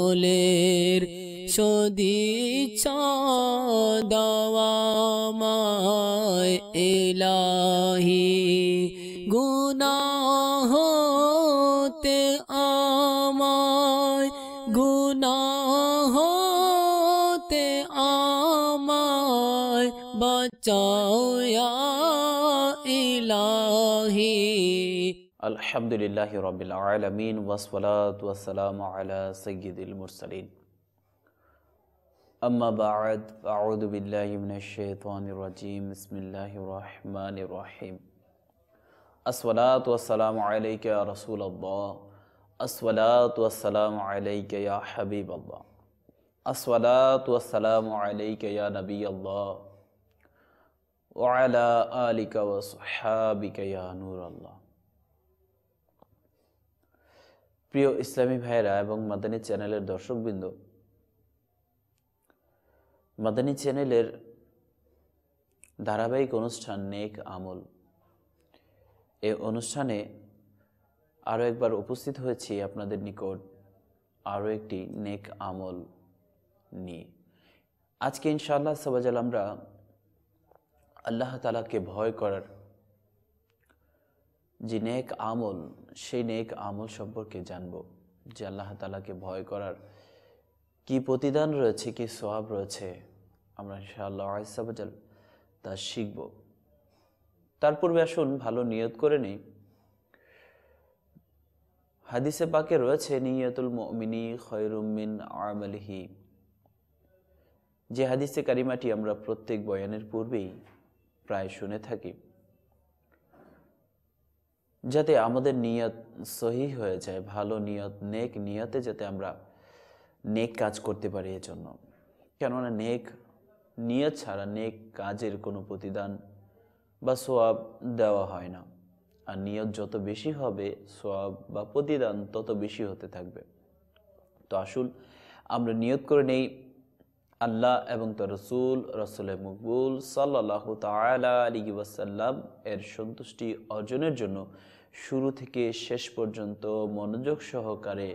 আমলের সদিচ্ছা দাওয়ামায় ইলাহি গুনাহ হতে আমায় গুনাহ হতে আমায় বাঁচাও ইয়া ইলাহি। আলহামদুলিল্লাহি রাব্বিল আলামিন ওয়াসসালাতু ওয়াসসালামু আলা সাইয়্যিদিল মুরসালিন। আম্মা বা'দ, আউযু বিল্লাহি মিনাশ শাইতানির রাজীম। বিসমিল্লাহির রহমানির রহিম। আসসালাতু ওয়াসসালামু আলাইকা ইয়া রাসূলাল্লাহ, আসসালাতু ওয়াসসালামু আলাইকা ইয়া হাবিবাল্লাহ, আসসালাতু ওয়াসসালামু আলাইকা ইয়া নবিয়াল্লাহ ওয়া আলা আলিকা ওয়া সাহবিকা ইয়া নূরাল্লাহ। প্রিয় ইসলামী ভাইয়েরা এবং মাদানী চ্যানেলের দর্শকবৃন্দ, মাদানী চ্যানেলের ধারাবাহিক অনুষ্ঠান নেক আমল, এই অনুষ্ঠানে আরও একবার উপস্থিত হয়েছি আপনাদের নিকট আরও একটি নেক আমল নিয়ে। আজকে ইনশাআল্লাহ সাবাজাল আমরা আল্লাহ তাআলাকে ভয় করার যে নেক আমল, সেই নেক আমল সম্পর্কে জানব যে আল্লাহ তাআলাকে ভয় করার কি প্রতিদান রয়েছে, কি সওয়াব রয়েছে, আমরা ইনশাআল্লাহ আইসাবাজাল তা শিখব। তার পূর্বে আসুন ভালো নিয়ত করে নেই। হাদিসে পাকে রয়েছে নিয়তুল মুমিনি খায়রুম মিন আমালিহি, যে হাদিসে কারিমাটি আমরা প্রত্যেক বয়ানের পূর্বেই প্রায় শুনে থাকি, যাতে আমাদের নিয়ত সহি হয়ে যায়, ভালো নিয়ত, নেক নিয়তে যাতে আমরা নেক কাজ করতে পারি। এজন্য, কেননা নেক নিয়ত ছাড়া নেক কাজের কোনো প্রতিদান বা সওয়াব দেওয়া হয় না, আর নিয়ত যত বেশি হবে সওয়াব বা প্রতিদান তত বেশি হতে থাকবে। তো আসুন আমরা নিয়ত করে নেই আল্লাহ এবং তার রসুল মকবুল সাল্লাল্লাহু তাআলা আলাইহি ওয়াসাল্লাম এর সন্তুষ্টি অর্জনের জন্য শুরু থেকে শেষ পর্যন্ত মনোযোগ সহকারে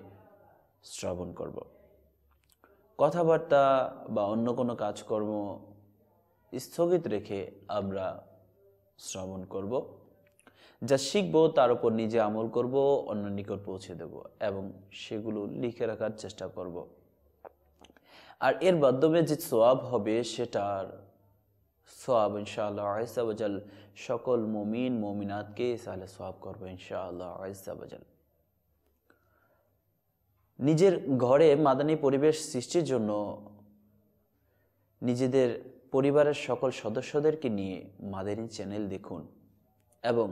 শ্রবণ করব। কথাবার্তা বা অন্য কোনো কাজকর্ম স্থগিত রেখে আমরা শ্রবণ করব। যা শিখব তার উপর নিজে আমল করব, অন্য নিকট পৌঁছে দেব এবং সেগুলো লিখে রাখার চেষ্টা করব। আর এর মাধ্যমে যে সওয়াব হবে সেটার সওয়াব ইনশাআল্লাহ আযza ওয়া জাল সকল মুমিন মুমিনাতকে সালে সওয়াব করবে ইনশাআল্লাহ আযza ওয়া জাল। নিজের ঘরে মাদানী পরিবেশ সৃষ্টির জন্য নিজেদের পরিবারের সকল সদস্যদেরকে নিয়ে মাদানী চ্যানেল দেখুন এবং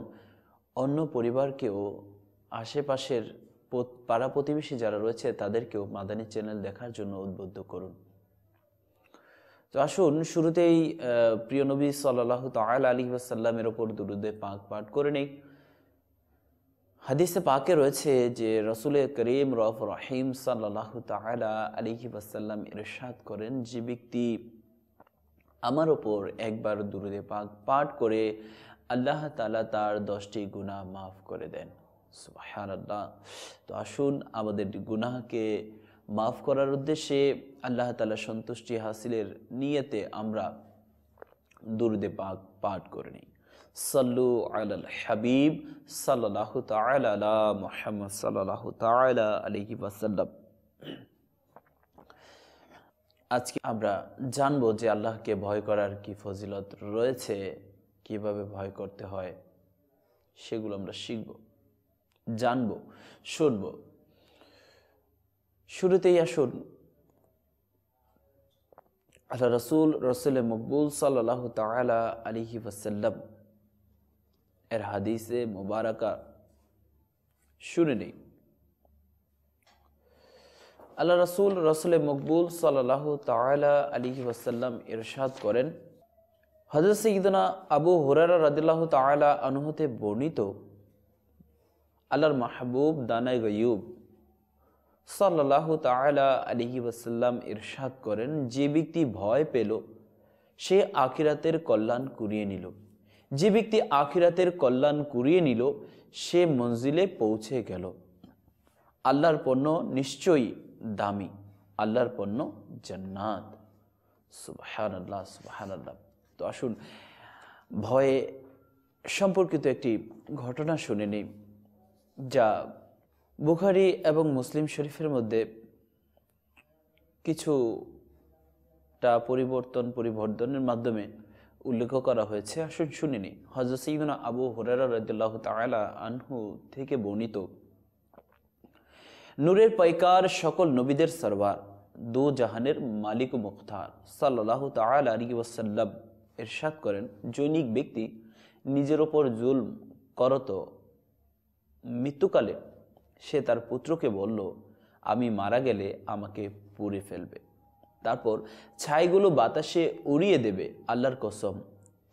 অন্য পরিবারকেও, আশেপাশের পাড়া প্রতিবেশী যারা রয়েছে তাদেরকেও মাদানী চ্যানেল দেখার জন্য উদ্বুদ্ধ করুন। তো আসুন শুরুতেই প্রিয় নবী সাল্লাল্লাহু তাআলা আলাইহি ওয়াসাল্লামের ওপর দুরূদে পাক পাঠ করে নেই। হাদিসে পাকে রয়েছে যে রাসূল করিম রউফুর রহিম সাল্লাল্লাহু তাআলা আলাইহি ওয়াসাল্লাম ইরশাদ করেন, যে ব্যক্তি আমার ওপর একবার দুরূদে পাক পাঠ করে আল্লাহ তাআলা তার 10টি গুনাহ মাফ করে দেন। সুবহানাল্লাহ। তো আসুন আমাদের গুনাহকে মাফ করার উদ্দেশ্যে আল্লাহ তাআলা সন্তুষ্টি হাসিলের নিয়তে আমরা দুরূদে পাক পাঠ করে নিই। সাল্লু আলাল হাবিব সাল্লাল্লাহু তাআলা আলা মুহাম্মদ সাল্লাল্লাহু তাআলা আলাইহি ওয়াসাল্লাম। আজকে আমরা জানবো যে আল্লাহকে ভয় করার কি ফজিলত রয়েছে, কিভাবে ভয় করতে হয়, সেগুলো আমরা শিখব, জানবো, শুনব। শুরুতেই আসুন আল্লাহ রসুল মকবুল সাল্লাল্লাহু তাআলা আলাইহি ওয়াসাল্লাম এর হাদিসে মুবারাকা শুনে নেই। আল্লাহ রসুল মকবুল সাল্লাল্লাহু তাআলা আলাইহি ওয়াসাল্লাম ইরশাদ করেন, হযরত সাইয়্যিদনা আবু হুরায়রা রাদিয়াল্লাহু তাআলা আনহু হতে বর্ণিত, আল্লাহর মাহবুব দানায়ে গায়ুব সাল্লাল্লাহু তাআলা আলাইহি ওয়াসাল্লাম ইরশাদ করেন, যে ব্যক্তি ভয় পেল সে আখিরাতের কল্যাণ কুড়িয়ে নিল, যে ব্যক্তি আখিরাতের কল্যাণ কুড়িয়ে নিল সে মঞ্জিলে পৌঁছে গেল। আল্লাহর পণ্য নিশ্চয়ই দামি, আল্লাহর পণ্য জান্নাত। সুবহানাল্লাহ, সুবহানাল্লাহ। তো আসুন ভয়ে সম্পর্কিত একটি ঘটনা শুনে নিই, যা বুখারী এবং মুসলিম শরীফের মধ্যে কিছুটা পরিবর্তনের মাধ্যমে উল্লেখ করা হয়েছে। আসুন শুনে নিই। হযরত সাইয়্যিদুনা আবু হুরায়রা রাদিয়াল্লাহু তাআলা আনহু থেকে বর্ণিত, নূরের পাইকার, সকল নবীদের সরওয়ার, দো জাহানের মালিক ও মুখতার সাল্লাল্লাহু তাআলা আলাইহি ওয়াসাল্লাম ইরশাদ করেন, জৈনিক ব্যক্তি নিজের ওপর জুলম করত, মৃত্যুকালে সে তার পুত্রকে বলল, আমি মারা গেলে আমাকে পুড়ে ফেলবে, তারপর ছাইগুলো বাতাসে উড়িয়ে দেবে। আল্লাহর কসম,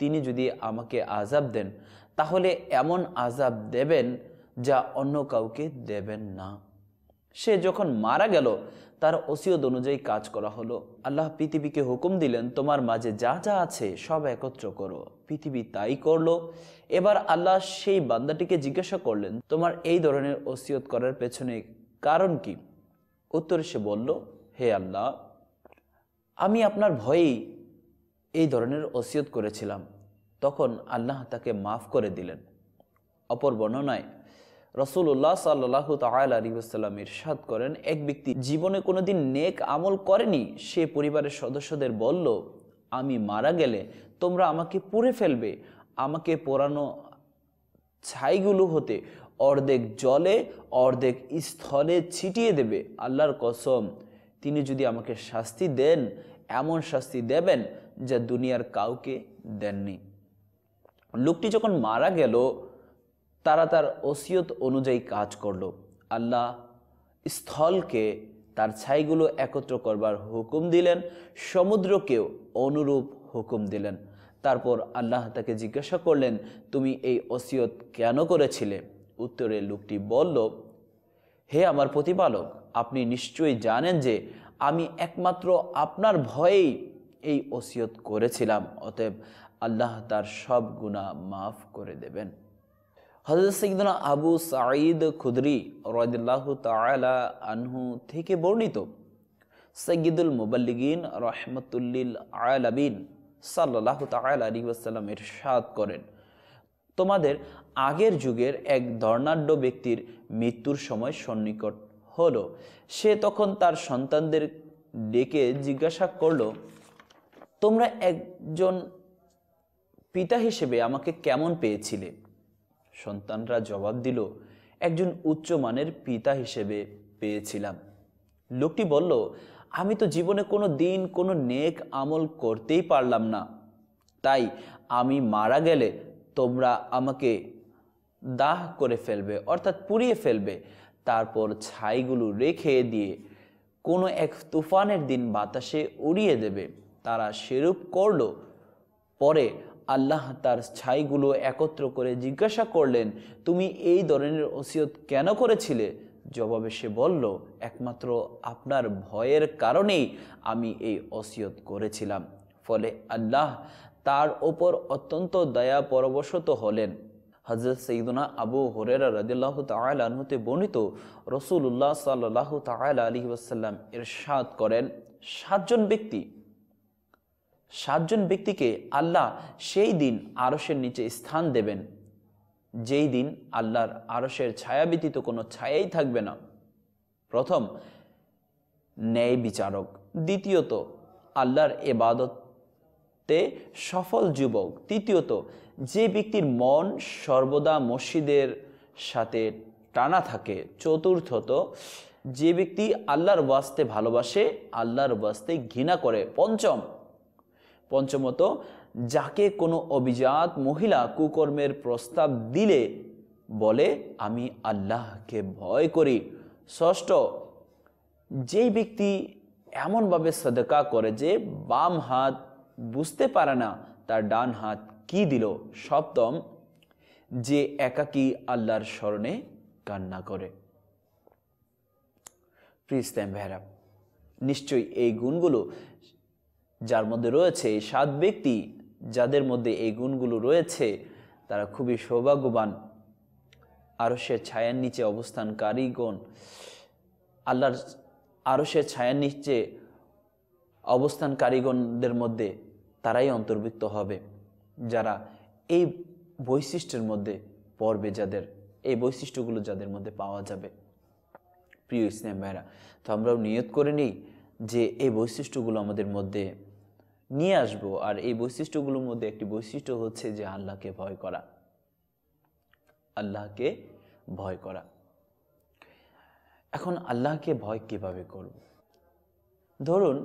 তিনি যদি আমাকে আযাব দেন তাহলে এমন আযাব দেবেন যা অন্য কাউকে দেবেন না। সে যখন মারা গেল তার ওসিয়ত অনুযায়ী কাজ করা হলো। আল্লাহ পৃথিবীকে হুকুম দিলেন, তোমার মাঝে যা যা আছে সব একত্র করো। পৃথিবী তাই করলো। এবার আল্লাহ সেই বান্দাটিকে জিজ্ঞাসা করলেন, তোমার এই ধরনের ওসিয়ত করার পেছনে কারণ কি? উত্তরে সে বলল, হে আল্লাহ, আমি আপনার ভয়েই এই ধরনের ওসিয়ত করেছিলাম। তখন আল্লাহ তাকে মাফ করে দিলেন। অপর বর্ণনায় রাসূলুল্লাহ সাল্লাল্লাহু তাআলা আলাইহি ওয়াসাল্লাম ইরশাদ করেন, এক ব্যক্তি জীবনে কোনোদিন নেক আমল করেনি, সে পরিবারের সদস্যদের বলল, আমি মারা গেলে তোমরা আমাকে পুড়ে ফেলবে। আমাকে পোড়ানো ছাইগুলো হতে অর্ধেক জলে অর্ধেক স্থলে ছিটিয়ে দেবে। আল্লাহর কসম, তিনি যদি আমাকে শাস্তি দেন, এমন শাস্তি দেবেন যা দুনিয়ার কাউকে দেননি। লোকটি যখন মারা গেল তারা তার ওসিয়ত অনুযায়ী কাজ করল। আল্লাহ স্থলকে তার ছাইগুলো একত্র করবার হুকুম দিলেন, সমুদ্রকেও অনুরূপ হুকুম দিলেন। তারপর আল্লাহ তাকে জিজ্ঞাসা করলেন, তুমি এই ওসিয়ত কেন করেছিলে? উত্তরে লোকটি বলল, হে আমার প্রতিপালক, আপনি নিশ্চয়ই জানেন যে আমি একমাত্র আপনার ভয়েই এই ওসিয়ত করেছিলাম, অতএব আল্লাহ তার সব গুনাহ মাফ করে দেবেন। হযরত সাইয়্যিদুনা আবু সাঈদ খুদরি রাদিয়াল্লাহু তাআলা আনহু থেকে বর্ণিত, সাইয়্যিদুল মুবাল্লিগিন রাহমাতুল লিল আলামিন সাল্লাল্লাহু তাআলা আলাইহি ওয়াসাল্লাম ইরশাদ করেন, তোমাদের আগের যুগের এক ধর্নাঢ্য ব্যক্তির মৃত্যুর সময় সন্নিকট হলো। সে তখন তার সন্তানদের ডেকে জিজ্ঞাসা করল, তোমরা একজন পিতা হিসেবে আমাকে কেমন পেয়েছিলে? সন্তানরা জবাব দিল, একজন উচ্চমানের পিতা হিসেবে পেয়েছিলাম। লোকটি বলল, আমি তো জীবনে কোনো দিন কোনো নেক আমল করতেই পারলাম না, তাই আমি মারা গেলে তোমরা আমাকে দাহ করে ফেলবে, অর্থাৎ পুড়িয়ে ফেলবে, তারপর ছাইগুলো রেখে দিয়ে কোনো এক তুফানের দিন বাতাসে উড়িয়ে দেবে। তারা সেরূপ করল। পরে আল্লাহ তার ছাইগুলো একত্র করে জিজ্ঞাসা করলেন, তুমি এই ধরনের ওসিয়ত কেন করেছিলে? জবাবে সে বলল, একমাত্র আপনার ভয়ের কারণেই আমি এই ওসিয়ত করেছিলাম। ফলে আল্লাহ তার ওপর অত্যন্ত দয়া পরবশত হলেন। হযরত সাইয়্যিদুনা আবু হুরায়রা রাদিয়াল্লাহু তাআলা আনহুতে বর্ণিত, রাসূলুল্লাহ সাল্লাল্লাহু তাআলা আলাইহি ওয়াসাল্লাম ইরশাদ করেন, সাতজন ব্যক্তিকে আল্লাহ সেই দিন আরশের নিচে স্থান দেবেন, যেই দিন আল্লাহর আরশের ছায়া ব্যতীত কোনো ছায়াই থাকবে না। প্রথম, ন্যায় বিচারক। দ্বিতীয়ত, আল্লাহর ইবাদতে সফল যুবক। তৃতীয়ত, যে ব্যক্তির মন সর্বদা মসজিদের সাথে টানা থাকে। চতুর্থত, যে ব্যক্তি আল্লাহর ওয়াস্তে ভালোবাসে, আল্লাহর ওয়াস্তে ঘৃণা করে। পঞ্চমত, যাকে কোনো অভিজাত মহিলা কুকর্মের প্রস্তাব দিলে বলে, আমি আল্লাহকে ভয় করি। ষষ্ঠ, যেই ব্যক্তি এমনভাবে সাদকা করে যে বাম হাত বুঝতে পারে না তার ডান হাত কি দিল। সপ্তম, যে একাকী আল্লাহর স্মরণে কান্না করে। প্রিয় ইসলাম ভাইরা, নিশ্চয়ই এই গুণগুলো যার মধ্যে রয়েছে, এই 7 ব্যক্তি যাদের মধ্যে এই গুণগুলো রয়েছে, তারা খুবই সৌভাগ্যবান। আরশের ছায়ার নিচে অবস্থানকারীগণ আরশের ছায়ার নিচে অবস্থানকারীগণদের মধ্যে তারাই অন্তর্ভুক্ত হবে যারা এই বৈশিষ্ট্যের মধ্যে পড়বে, যাদের এই বৈশিষ্ট্যগুলো যাদের মধ্যে পাওয়া যাবে। প্রিয় ইসলাম ভাইরা, তো আমরাও নিয়ত করে নিই যে এই বৈশিষ্ট্যগুলো আমাদের মধ্যে নিয়ে আসবো। আর এই বৈশিষ্ট্যগুলোর মধ্যে একটি বৈশিষ্ট্য হচ্ছে যে আল্লাহকে ভয় করা, আল্লাহকে ভয় করা। এখন আল্লাহকে ভয় কিভাবে করব? ধরুন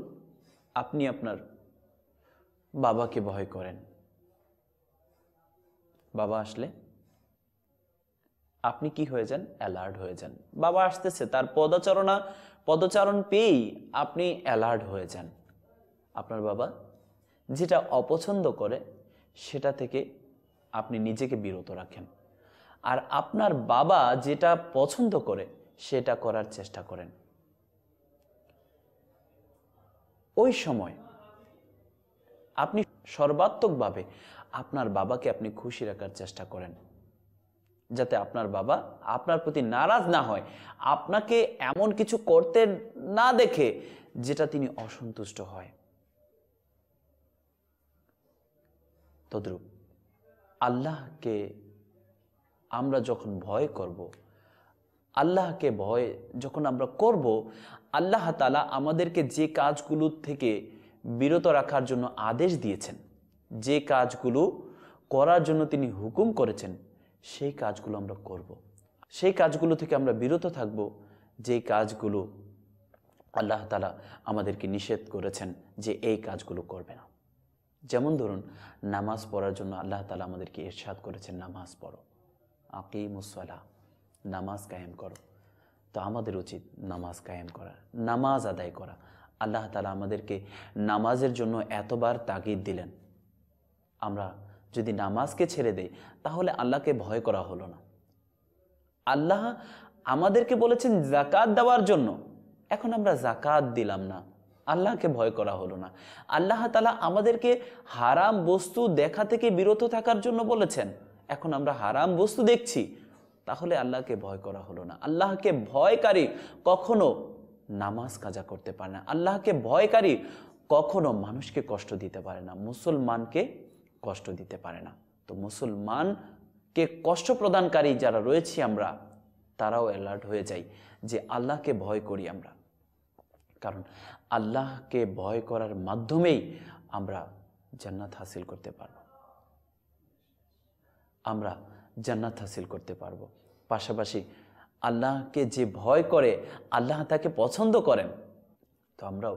আপনি আপনার বাবাকে ভয় করেন, বাবা আসলে আপনি কি হয়ে যান? অ্যালার্ট হয়ে যান। বাবা আসতেছে, তার পদচারণ পেয়েই আপনি অ্যালার্ট হয়ে যান। আপনার বাবা যেটা অপছন্দ করে সেটা থেকে আপনি নিজেকে বিরত রাখেন, আর আপনার বাবা যেটা পছন্দ করে সেটা করার চেষ্টা করেন। ওই সময় আপনি সর্বাত্মকভাবে আপনার বাবাকে আপনি খুশি রাখার চেষ্টা করেন, যাতে আপনার বাবা আপনার প্রতি নারাজ না হয়, আপনাকে এমন কিছু করতে না দেখে যেটা তিনি অসন্তুষ্ট হয়। তদ্রূপ আল্লাহকে আমরা যখন ভয় করব, আল্লাহকে ভয় যখন আমরা করব, আল্লাহ তাআলা আমাদেরকে যে কাজগুলো থেকে বিরত রাখার জন্য আদেশ দিয়েছেন, যে কাজগুলো করার জন্য তিনি হুকুম করেছেন, সেই কাজগুলো আমরা করব। সেই কাজগুলো থেকে আমরা বিরত থাকব যে কাজগুলো আল্লাহ তাআলা আমাদেরকে নিষেধ করেছেন যে এই কাজগুলো করবে না। যেমন ধরুন নামাজ পড়ার জন্য আল্লাহ তাআলা আমাদেরকে ইরশাদ করেছেন, নামাজ পড়ো, আকিমুস সালাহ, নামাজ কায়েম করো। তো আমাদের উচিত নামাজ কায়েম করা, নামাজ আদায় করা। আল্লাহ তাআলা আমাদেরকে নামাজের জন্য এতবার তাগিদ দিলেন, আমরা যদি নামাজকে ছেড়ে দেই তাহলে আল্লাহকে ভয় করা হলো না। আল্লাহ আমাদেরকে বলেছেন যাকাত দেওয়ার জন্য, এখন আমরা যাকাত দিলাম না, আল্লাহকে ভয় করা হলো না। আল্লাহ তাআলা আমাদেরকে হারাম বস্তু দেখা থেকে বিরত থাকার জন্য বলেছেন, এখন আমরা হারাম বস্তু দেখছি, তাহলে আল্লাহকে ভয় করা হলো না। আল্লাহকে ভয়কারী কখনো নামাজ কাজা করতে পারে না, আল্লাহকে ভয়কারী কখনো মানুষকে কষ্ট দিতে পারে না, মুসলমানকে কষ্ট দিতে পারে না। তো মুসলমানকে কষ্ট প্রদানকারী যারা রয়েছি আমরা, তারাও অ্যালার্ট হয়ে যাই যে আল্লাহকে ভয় করি আমরা, কারণ আল্লাহকে ভয় করার মাধ্যমেই আমরা জান্নাত হাসিল করতে পারব, আমরা জান্নাত হাসিল করতে পারবো। পাশাপাশি আল্লাহকে যে ভয় করে আল্লাহ তাকে পছন্দ করেন, তো আমরাও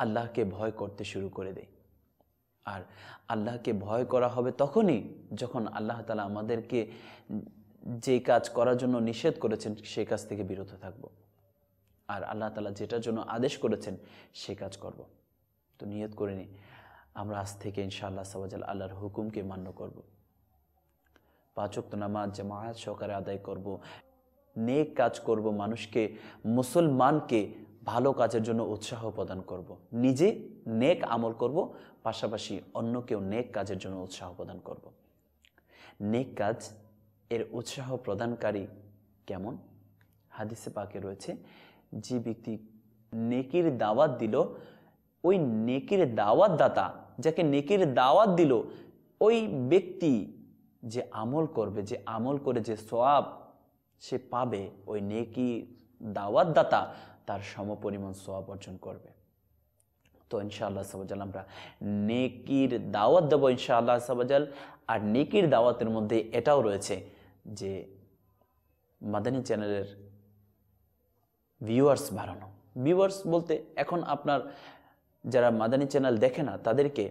আল্লাহকে ভয় করতে শুরু করে দেই। আর আল্লাহকে ভয় করা হবে তখনই যখন আল্লাহ তাআলা আমাদেরকে যে কাজ করার জন্য নিষেধ করেছেন সেই কাজ থেকে বিরত থাকব, আর আল্লাহ তাআলা যেটার জন্য আদেশ করেছেন সে কাজ করব। তো নিয়ত করে নিই আমরা আজ থেকে ইনশাআল্লাহ সাওয়াজাল আল্লাহর হুকুমকে মান্য করব, 5 ওয়াক্ত নামাজ জামাত সহকারে আদায় করব, নেক কাজ করব, মানুষকে মুসলমানকে ভালো কাজের জন্য উৎসাহ প্রদান করব, নিজে নেক আমল করব, পাশাপাশি অন্যকেও নেক কাজের জন্য উৎসাহ প্রদান করব। নেক কাজ এর উৎসাহ প্রদানকারী কেমন? হাদিসে পাকে রয়েছে, যে ব্যক্তি নেকির দাওয়াত দিল, ওই নেকির দাওয়াত দাতা যাকে নেকির দাওয়াত দিল, ওই ব্যক্তি যে আমল করবে, যে আমল করে যে সওয়াব সে পাবে, ওই নেকি দাওয়াত দাতা তার সমপরিমাণ সওয়াব অর্জন করবে। তো ইনশাআল্লাহ সাওয়াজাল আমরা নেকির দাওয়াত দেবো ইনশাআল্লাহ সাওয়াজাল। আর নেকির দাওয়াতের মধ্যে এটাও রয়েছে যে মাদানী চ্যানেলের ভিউয়ার্স বাড়ানো। ভিউয়ার্স বলতে এখন আপনার যারা মাদানী চ্যানেল দেখে না তাদেরকে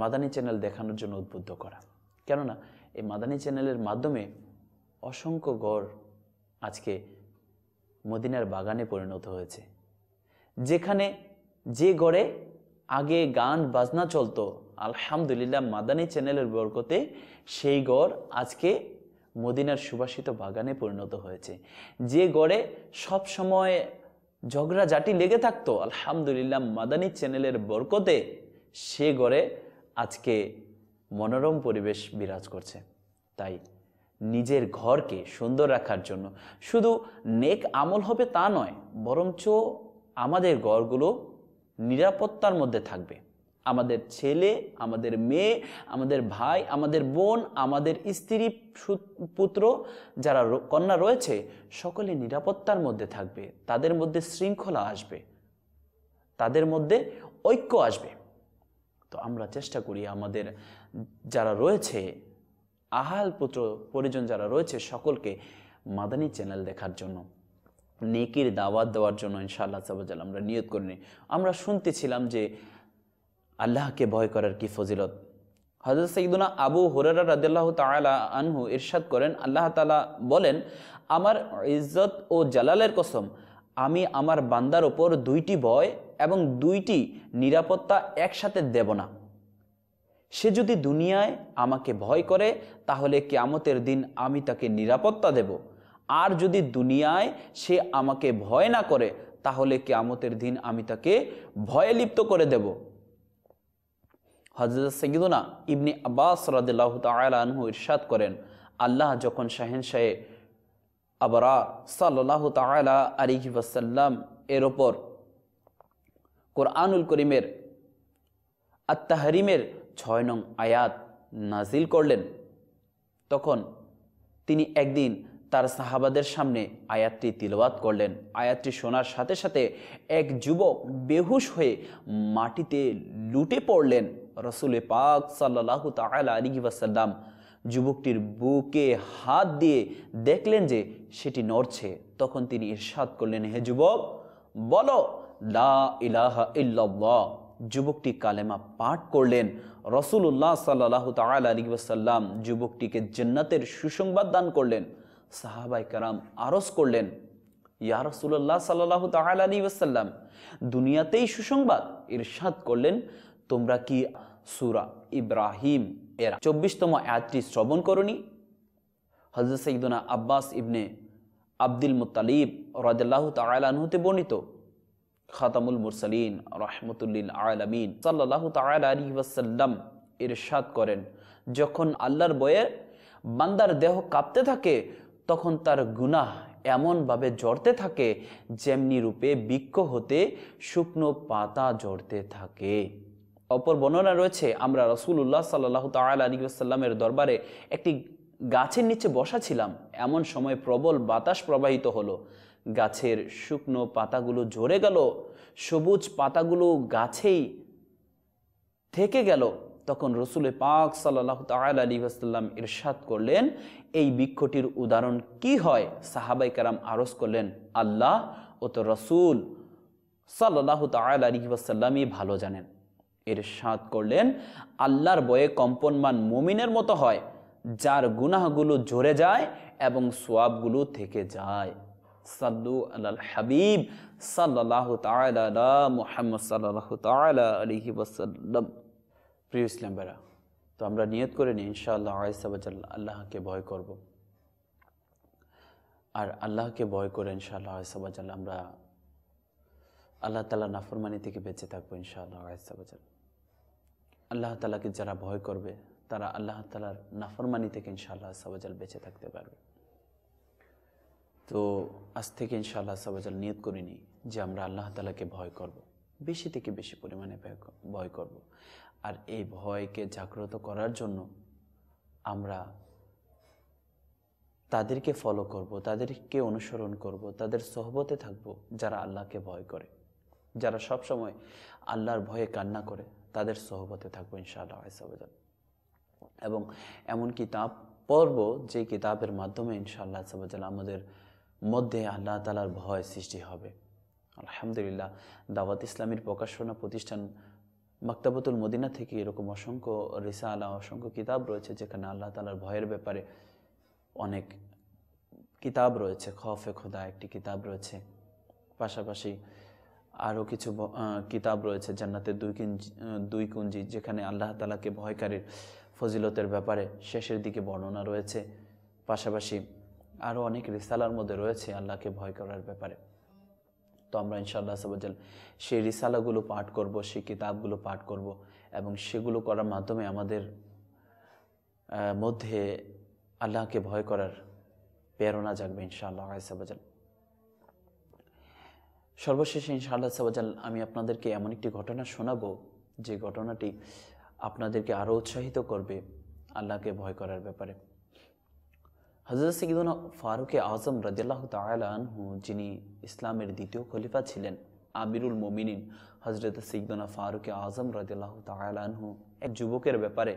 মাদানী চ্যানেল দেখানোর জন্য উদ্বুদ্ধ করা, কেননা এই মাদানী চ্যানেলের মাধ্যমে অসংখ্য গড় আজকে মদিনার বাগানে পরিণত হয়েছে। যেখানে যে গড়ে আগে গান বাজনা চলতো, আলহামদুলিল্লাহ মাদানী চ্যানেলের বরকতে সেই গড় আজকে মদিনার সুবাসিত বাগানে পরিণত হয়েছে। যে গড়ে সব সময় ঝগড়াঝাটি লেগে থাকতো, আলহামদুলিল্লাহ মাদানী চ্যানেলের বরকতে সে গড়ে আজকে মনোরম পরিবেশ বিরাজ করছে। তাই নিজের ঘরকে সুন্দর রাখার জন্য শুধু নেক আমল হবে তা নয়, বরঞ্চ আমাদের ঘরগুলো নিরাপত্তার মধ্যে থাকবে। আমাদের ছেলে, আমাদের মেয়ে, আমাদের ভাই, আমাদের বোন, আমাদের স্ত্রী, পুত্র, যারা কন্যা রয়েছে সকলে নিরাপত্তার মধ্যে থাকবে। তাদের মধ্যে শৃঙ্খলা আসবে, তাদের মধ্যে ঐক্য আসবে। তো আমরা চেষ্টা করি আমাদের যারা রয়েছে, আহাল পুত্র পরিজন যারা রয়েছে সকলকে মাদানী চ্যানেল দেখার জন্য, নেকির দাওয়াত দেওয়ার জন্য ইনশাআল্লাহ সাবাজাল আমরা নিয়ত করিনি। আমরা শুনতেছিলাম যে আল্লাহকে ভয় করার কি ফজিলত। হযরত সাইয়্যিদুনা আবু হুরায়রা রাদিয়াল্লাহু তাআলা আনহু ইরশাদ করেন, আল্লাহ তাআলা বলেন, আমার ইজ্জত ও জালালের কসম, আমি আমার বান্দার ওপর 2টি ভয় এবং 2টি নিরাপত্তা একসাথে দেব না। সে যদি দুনিয়ায় আমাকে ভয় করে তাহলে কিয়ামতের দিন আমি তাকে নিরাপত্তা দেব, আর যদি দুনিয়ায় সে আমাকে ভয় না করে তাহলে কিয়ামতের দিন আমি তাকে ভয়ে লিপ্ত করে দেব। হযরত সাইয়্যিদুনা ইবনে আব্বাস রাদিয়াল্লাহু তাআলা আনহু ইরশাদ করেন, আল্লাহ যখন শাহেনশাহে আবরার সাল্লাল্লাহু তাআলা আলাইহি ওয়াসাল্লাম এর ওপর কোরআনুল করিমের আত-তাহরিমের 6 নং আয়াত নাজিল করলেন, তখন তিনি একদিন তার সাহাবাদের সামনে আয়াতটি তিলাওয়াত করলেন। আয়াতটি শোনার সাথে সাথে এক যুবক বেহুশ হয়ে মাটিতে লুটে পড়লেন। রাসূল পাক সাল্লাল্লাহু তাআলা আলাইহি ওয়াসাল্লাম যুবকটির বুকে হাত দিয়ে দেখলেন যে সেটি নড়ছে। তখন তিনি ইরশাদ করলেন, হে যুবক, বলো লা ইলাহা ইল্লাল্লাহ। যুবকটি কালেমা পাঠ করলেন। রাসূলুল্লাহ সাল্লাল্লাহু তাআলা আলাইহি ওয়াসাল্লাম যুবকটিকে জান্নাতের সুসংবাদ দান করলেন। সাহাবায়ে কেরাম আরজ করলেন, ইয়া রাসূলুল্লাহ সাল্লাল্লাহু তাআলা আলাইহি ওয়াসাল্লাম, দুনিয়াতেই সুসংবাদ? ইরশাদ করলেন, তোমরা কি সূরা ইব্রাহিম এর 24তম আয়াতটি শ্রবণ করনি? হযরত সাইয়্যিদুনা আব্বাস ইবনে আব্দুল মুত্তালিব রাদিয়াল্লাহু তাআলা আনহুতে বর্ণিত, খাতামুল মুরসালিন রাহমাতুল লিল আলামিন সাল্লাল্লাহু তাআলা আলাইহি ওয়াসাল্লাম ইরশাদ করেন, যখন আল্লাহর ভয়ে বান্দার দেহ কাঁপতে থাকে তখন তার গুনাহ এমনভাবে ঝরতে থাকে যেমনি রূপে বৃক্ষ হতে শুকনো পাতা ঝরতে থাকে। অপর বর্ণনা রয়েছে, আমরা রাসূলুল্লাহ সাল্লাল্লাহু তাআলা আলাইহি ওয়াসাল্লামের দরবারে একটি গাছের নিচে বসা ছিলাম। এমন সময় প্রবল বাতাস প্রবাহিত হলো, গাছের শুকনো পাতাগুলো ঝরে গেল, সবুজ পাতাগুলো গাছেই থেকে গেল। তখন রাসূল পাক সাল্লাল্লাহু তাআলা আলাইহি ওয়াসাল্লাম ইরশাদ করলেন, এই বৃক্ষটির উদাহরণ কি হয়? সাহাবায়ে কেরাম আরজ করলেন, আল্লাহ ও তো রাসূল সাল্লাল্লাহু তাআলা আলাইহি ওয়াসাল্লামই ভালো জানেন। ইরশাদ করলেন, আল্লাহর ভয়ে কম্পনমান মুমিনের মতো হয়, যার গুনাহগুলো ঝরে যায় এবং সওয়াবগুলো থেকে যায়। সাল্লু আলাল হাবিব সাল্লাল্লাহু তাআলা আলা মুহাম্মদ সাল্লাল্লাহু তাআলা আলাইহি ওয়াসাল্লাম। প্রিয় ইসলাম ভাইরা, তো আমরা নিয়ত করে নিই ইনশাআল্লাহ আযza ওয়া জাল্লা আল্লাহকে ভয় করব। আর আল্লাহকে ভয় করে ইনশাআল্লাহ আযza ওয়া জাল্লা আমরা আল্লাহ তাআলার নাফরমানি থেকে বেঁচে থাকবো ইনশাআল্লাহ আযza ওয়া জাল্লা। আল্লাহ তাআলাকে যারা ভয় করবে তারা আল্লাহ তাআলার নাফরমানি থেকে ইনশাআল্লাহ আযza ওয়া জাল্লা বেঁচে থাকতে পারবে। তো আজ থেকে ইনশাআল্লাহ আযza ওয়া জাল্লা নিয়ত করে নিই যে আমরা আল্লাহ তাআলাকে ভয় করব, বেশি থেকে বেশি পরিমাণে ভয় করব। আর এই ভয়কে জাগ্রত করার জন্য আমরা তাদেরকে ফলো করব, তাদেরকে অনুসরণ করব, তাদের সোহবতে থাকব যারা আল্লাহকে ভয় করে, যারা সব সময় আল্লাহর ভয়ে কান্না করে, তাদের সোহবতে থাকবো ইনশাআল্লাহ আযza ওয়া জাল্লা। এবং এমন কিতাব পড়ব যে কিতাবের মাধ্যমে ইনশাআল্লাহ আযza ওয়া জাল্লা আমাদের মধ্যে আল্লাহ তাআলার ভয় সৃষ্টি হবে। আলহামদুলিল্লাহ, দাওয়াত ইসলামীর প্রকাশনা প্রতিষ্ঠান মাকতাবাতুল মদিনা থেকে এরকম অসংখ্য রিসালা, অসংখ্য কিতাব রয়েছে যেখানে আল্লাহ তাআলার ভয়ের ব্যাপারে অনেক কিতাব রয়েছে। খৌফে খোদা একটি কিতাব রয়েছে, পাশাপাশি আরও কিছু কিতাব রয়েছে, জান্নাতের দুই কুঞ্জি, যেখানে আল্লাহ তাআলাকে ভয়কারীর ফজিলতের ব্যাপারে শেষের দিকে বর্ণনা রয়েছে। পাশাপাশি আরও অনেক রিসালার মধ্যে রয়েছে আল্লাহকে ভয় করার ব্যাপারে। তো আমরা ইনশাআল্লাহ আযza ওয়া জাল্লা সেই রিসালাগুলো পাঠ করব, সেই কিতাবগুলো পাঠ করব এবং সেগুলো করার মাধ্যমে আমাদের মধ্যে আল্লাহকে ভয় করার প্রেরণা জাগবে ইনশাআল্লাহ আযza ওয়া জাল্লা। সর্বশেষে ইনশাআল্লাহ সাওয়াজাল আমি আপনাদেরকে এমন একটি ঘটনা শোনাবো যে ঘটনাটি আপনাদেরকে আরও উৎসাহিত করবে আল্লাহকে ভয় করার ব্যাপারে। হযরত সাইয়্যিদুনা ফারুক আযম রাদিয়াল্লাহু তাআলা আনহু, যিনি ইসলামের দ্বিতীয় খলিফা ছিলেন, আমিরুল মুমিনিন হযরত সাইয়্যিদুনা ফারুক আযম রাদিয়াল্লাহু তাআলা আনহু এক যুবকের ব্যাপারে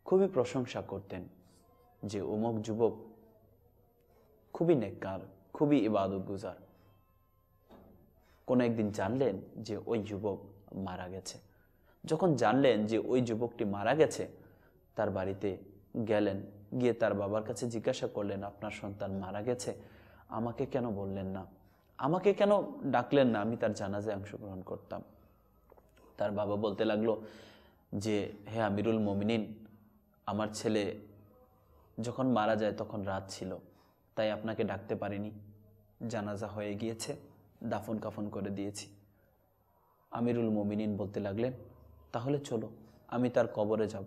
খুবই প্রশংসা করতেন যে অমুক যুবক খুবই নেককার, খুবই ইবাদতগুজার। কোনো একদিন জানলেন যে ওই যুবক মারা গেছে। যখন জানলেন যে ওই যুবকটি মারা গেছে, তার বাড়িতে গেলেন, গিয়ে তার বাবার কাছে জিজ্ঞাসা করলেন, আপনার সন্তান মারা গেছে, আমাকে কেন বললেন না, আমাকে কেন ডাকলেন না, আমি তার জানাজায় অংশগ্রহণ করতাম। তার বাবা বলতে লাগলো যে হে আমিরুল মুমিনিন, আমার ছেলে যখন মারা যায় তখন রাত ছিল, তাই আপনাকে ডাকতে পারিনি, জানাজা হয়ে গিয়েছে, দাফন কাফন করে দিয়েছি। আমিরুল মুমিনিন বলতে লাগলেন, তাহলে চলো আমি তার কবরে যাব।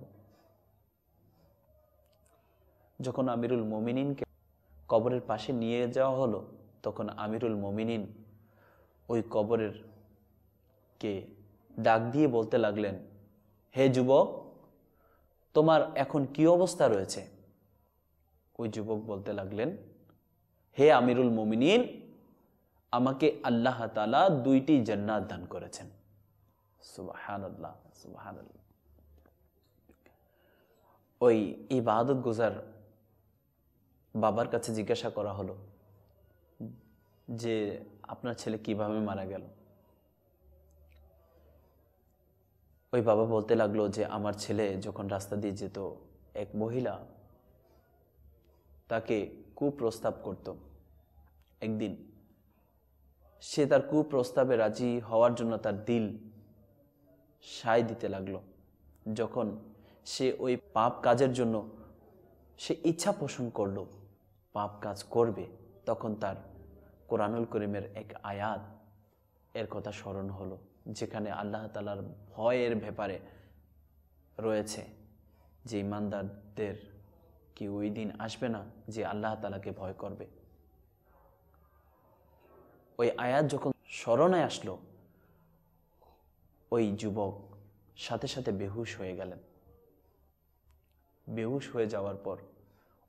যখন আমিরুল মুমিনিনকে কবরের পাশে নিয়ে যাওয়া হলো, তখন আমিরুল মুমিনিন ওই কবরের কে ডাক দিয়ে বলতে লাগলেন, হে যুবক, তোমার এখন কি অবস্থা রয়েছে? ওই যুবক বলতে লাগলেন, হে আমিরুল মুমিনিন, আমাকে আল্লাহ তাআলা 2টি জান্নাত দান করেছেন। সুবহানাল্লাহ, সুবহানাল্লাহ। ওই ইবাদত গুজার বাবার কাছে জিজ্ঞাসা করা হলো যে আপনার ছেলে কিভাবে মারা গেল? ওই বাবা বলতে লাগলো যে আমার ছেলে যখন রাস্তা দিয়ে যেত, এক মহিলা তাকে কুপ্রস্তাব করত। একদিন সে তার কুপ্রস্তাবে রাজি হওয়ার জন্য তার দিল সায় দিতে লাগলো। যখন সে ওই পাপ কাজের জন্য সে ইচ্ছা পোষণ করলো, পাপ কাজ করবে, তখন তার কোরআনুল করিমের এক আয়াত এর কথা স্মরণ হলো, যেখানে আল্লাহ তাআলার ভয়ের ব্যাপারে রয়েছে যে ইমানদারদের কি ওই দিন আসবে না যে আল্লাহ তাআলাকে ভয় করবে। ওই আয়াত যখন স্মরণে আসলো, ওই যুবক সাথে সাথে বেহুশ হয়ে গেলেন। বেহুশ হয়ে যাওয়ার পর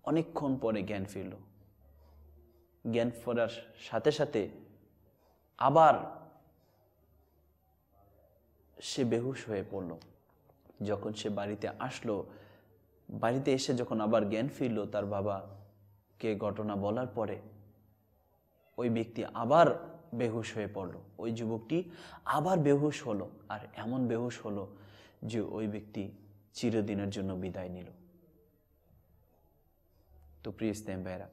অনেকক্ষণ পরে জ্ঞান ফিরল। জ্ঞান ফেরার সাথে সাথে আবার সে বেহুশ হয়ে পড়ল। যখন সে বাড়িতে আসলো, বাড়িতে এসে যখন আবার জ্ঞান ফিরল, তার বাবাকে ঘটনা বলার পরে ওই ব্যক্তি আবার বেহুশ হয়ে পড়ল। ওই যুবকটি আবার বেহুশ হলো, আর এমন বেহুশ হলো যে ওই ব্যক্তি চিরদিনের জন্য বিদায় নিল। তো প্রিয় ইসলাম ভাইরা,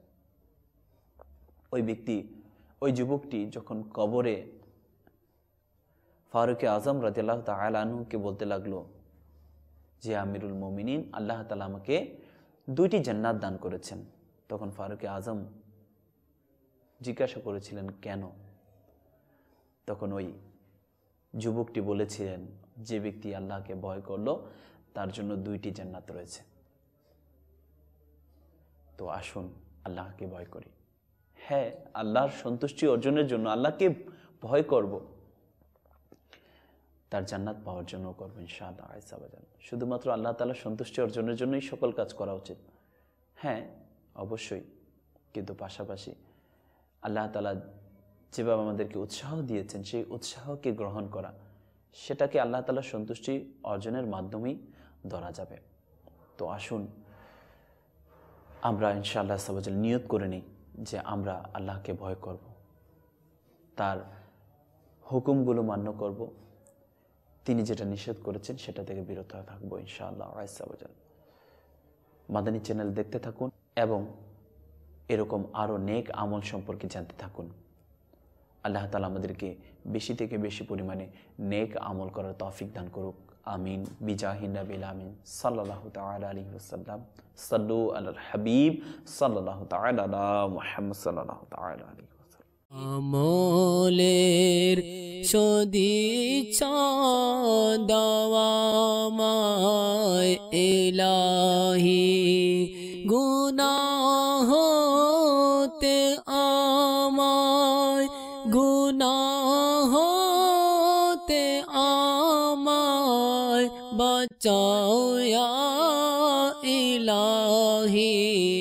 ওই যুবকটি যখন কবরে ফারুক আযম রাদিয়াল্লাহু তাআলা আনহুকে বলতে লাগলো যে আমিরুল মুমিনিন, আল্লাহ তাআলা আমাকে 2টি জান্নাত দান করেছেন, তখন ফারুক আযম জিজ্ঞাসা করেছিলেন কেন? তখন ওই যুবকটি বলেছিলেন, যে ব্যক্তি আল্লাহকে ভয় করলো তার জন্য 2টি জান্নাত রয়েছে। তো আসুন আল্লাহকে ভয় করি। হ্যাঁ, আল্লাহর সন্তুষ্টি অর্জনের জন্য আল্লাহকে ভয় করব, তার জান্নাত পাওয়ার জন্য করব ইনশাআল্লাহ আযজা ওয়া জাল। শুধুমাত্র আল্লাহ তাআলার সন্তুষ্টি অর্জনের জন্যই সকল কাজ করা উচিত। হ্যাঁ, অবশ্যই, কিন্তু পাশাপাশি আল্লাহ তাআলা যেভাবে আমাদেরকে উৎসাহ দিয়েছেন, সেই উৎসাহকে গ্রহণ করা, সেটাকে আল্লাহ তাআলার সন্তুষ্টি অর্জনের মাধ্যমেই ধরা যাবে। তো আসুন আমরা ইনশাআল্লাহ আযজা ওয়া জাল নিয়ত করে নিই যে আমরা আল্লাহকে ভয় করব, তার হুকুমগুলো মান্য করব, তিনি যেটা নিষেধ করেছেন সেটা থেকে বিরত থাকবো ইনশাআল্লাহ আযজা ওয়া জাল। মাদানী চ্যানেল দেখতে থাকুন এবং এরকম আরও নেক আমল সম্পর্কে জানতে থাকুন। আল্লাহ তাআলা আমাদেরকে বেশি থেকে বেশি পরিমাণে নেক আমল করার তৌফিক দান করুক। আমিন বিজাহিন নবিল আমিন সাল্লাল্লাহু তাআলা আলাইহি ওয়াসাল্লাম। সাল্লু আলাল হাবিব সাল্লাল্লাহু তাআলা আলা মুহাম্মদ সাল্লাল্লাহু তাআলা আলাইহি ওয়াসাল্লাম। আমলের সদিচ্ছা দাওয়ামায় ইলাহি, গুনাহ হতে আমায় গুনাহ হতে আমায় বাঁচাও ইয়া ইলাহি